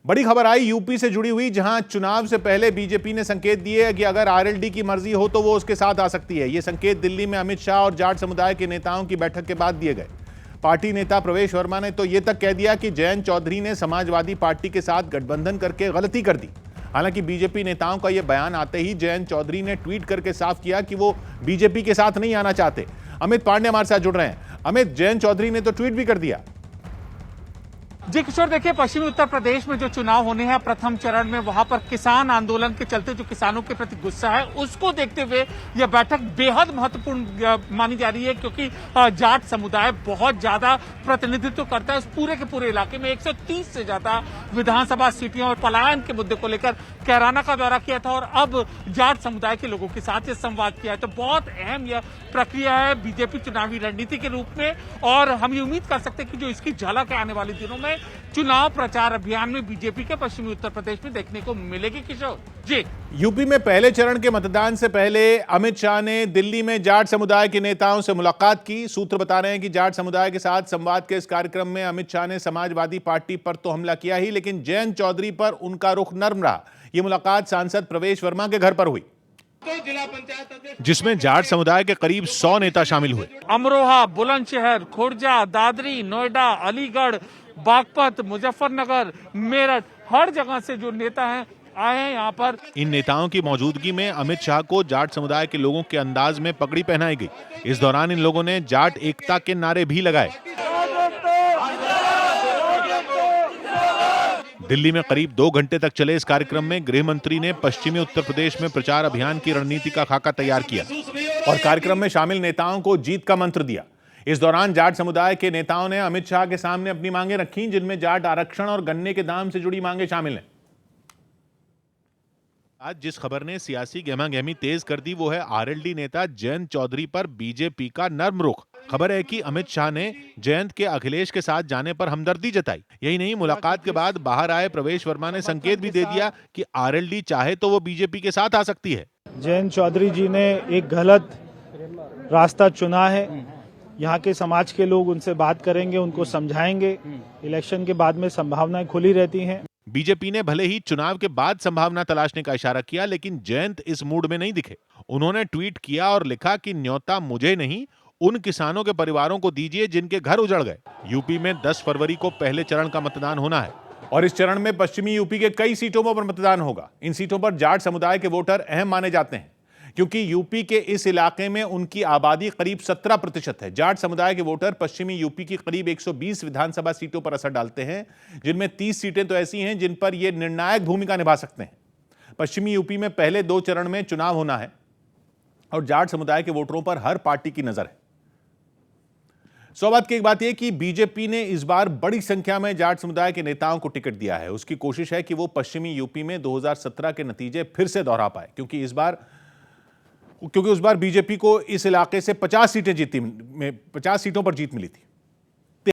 बड़ी खबर आई यूपी से जुड़ी हुई, जहां चुनाव से पहले बीजेपी ने संकेत दिए कि अगर आरएलडी की मर्जी हो तो वो उसके साथ आ सकती है। ये संकेत दिल्ली में अमित शाह और जाट समुदाय के नेताओं की बैठक के बाद दिए गए। पार्टी नेता प्रवेश वर्मा ने तो ये तक कह दिया कि जयंत चौधरी ने समाजवादी पार्टी के साथ गठबंधन करके गलती कर दी। हालांकि बीजेपी नेताओं का यह बयान आते ही जयंत चौधरी ने ट्वीट करके साफ किया कि वो बीजेपी के साथ नहीं आना चाहते। अमित पांडे हमारे साथ जुड़ रहे हैं। अमित, जयंत चौधरी ने तो ट्वीट भी कर दिया। जी किशोर, देखिए पश्चिमी उत्तर प्रदेश में जो चुनाव होने हैं प्रथम चरण में, वहां पर किसान आंदोलन के चलते जो किसानों के प्रति गुस्सा है उसको देखते हुए यह बैठक बेहद महत्वपूर्ण मानी जा रही है, क्योंकि जाट समुदाय बहुत ज्यादा प्रतिनिधित्व करता है उस पूरे के पूरे इलाके में। 130 से ज्यादा विधानसभा सीटों और पलायन के मुद्दे को लेकर कैराना का दौरा किया था और अब जाट समुदाय के लोगों के साथ ये संवाद किया है। तो बहुत अहम यह प्रक्रिया है बीजेपी चुनावी रणनीति के रूप में, और हम ये उम्मीद कर सकते हैं कि जो इसकी झलक है आने वाले दिनों में चुनाव प्रचार अभियान में बीजेपी के पश्चिमी उत्तर प्रदेश में देखने को मिलेगी। किशोर जी, यूपी में पहले चरण के मतदान से पहले अमित शाह ने दिल्ली में जाट समुदाय के नेताओं से मुलाकात की। सूत्र बता रहे हैं कि जाट समुदाय के साथ संवाद के इस कार्यक्रम में अमित शाह ने समाजवादी पार्टी पर तो हमला किया ही, लेकिन जयंत चौधरी पर उनका रुख नर्म रहा। यह मुलाकात सांसद प्रवेश वर्मा के घर पर हुई, जिसमें जाट समुदाय के करीब 100 नेता शामिल हुए। अमरोहा, बुलंदशहर, खुर्जा, दादरी, नोएडा, अलीगढ़, बागपत, मुजफ्फरनगर, मेरठ, हर जगह से जो नेता हैं आए हैं यहाँ पर। इन नेताओं की मौजूदगी में अमित शाह को जाट समुदाय के लोगों के अंदाज में पगड़ी पहनाई गई। इस दौरान इन लोगों ने जाट एकता के नारे भी लगाए। दिल्ली में करीब 2 घंटे तक चले इस कार्यक्रम में गृह मंत्री ने पश्चिमी उत्तर प्रदेश में प्रचार अभियान की रणनीति का खाका तैयार किया और कार्यक्रम में शामिल नेताओं को जीत का मंत्र दिया। इस दौरान जाट समुदाय के नेताओं ने अमित शाह के सामने अपनी मांगे रखी, जिनमें जाट आरक्षण और गन्ने के दाम से जुड़ी मांगे शामिल हैं। आज जिस खबर ने सियासी गहमागहमी तेज कर दी वो है आरएलडी नेता जयंत चौधरी पर बीजेपी का नर्म रुख। खबर है कि अमित शाह ने जयंत के अखिलेश के साथ जाने पर हमदर्दी जताई। यही नहीं, मुलाकात के बाद बाहर आए प्रवेश वर्मा ने संकेत भी दे दिया कि आरएलडी चाहे तो वो बीजेपी के साथ आ सकती है। जयंत चौधरी जी ने एक गलत रास्ता चुना है। यहाँ के समाज के लोग उनसे बात करेंगे, उनको समझाएंगे। इलेक्शन के बाद में संभावनाएं खुली रहती हैं। बीजेपी ने भले ही चुनाव के बाद संभावना तलाशने का इशारा किया, लेकिन जयंत इस मूड में नहीं दिखे। उन्होंने ट्वीट किया और लिखा कि न्योता मुझे नहीं, उन किसानों के परिवारों को दीजिए जिनके घर उजड़ गए। यूपी में 10 फरवरी को पहले चरण का मतदान होना है और इस चरण में पश्चिमी यूपी के कई सीटों पर मतदान होगा। इन सीटों पर जाट समुदाय के वोटर अहम माने जाते हैं, क्योंकि यूपी के इस इलाके में उनकी आबादी करीब 17% है। जाट समुदाय के वोटर पश्चिमी यूपी की करीब 120 विधानसभा सीटों पर असर डालते हैं, जिनमें 30 सीटें तो ऐसी हैं जिन पर ये निर्णायक भूमिका निभा सकते हैं। पश्चिमी यूपी में पहले 2 चरण में चुनाव होना है और जाट समुदाय के वोटरों पर हर पार्टी की नजर है। सौभाग्य की एक बात यह कि बीजेपी ने इस बार बड़ी संख्या में जाट समुदाय के नेताओं को टिकट दिया है। उसकी कोशिश है कि वो पश्चिमी यूपी में 2017 के नतीजे फिर से दोहरा पाए, क्योंकि उस बार बीजेपी को इस इलाके से 50 सीटों पर जीत मिली थी।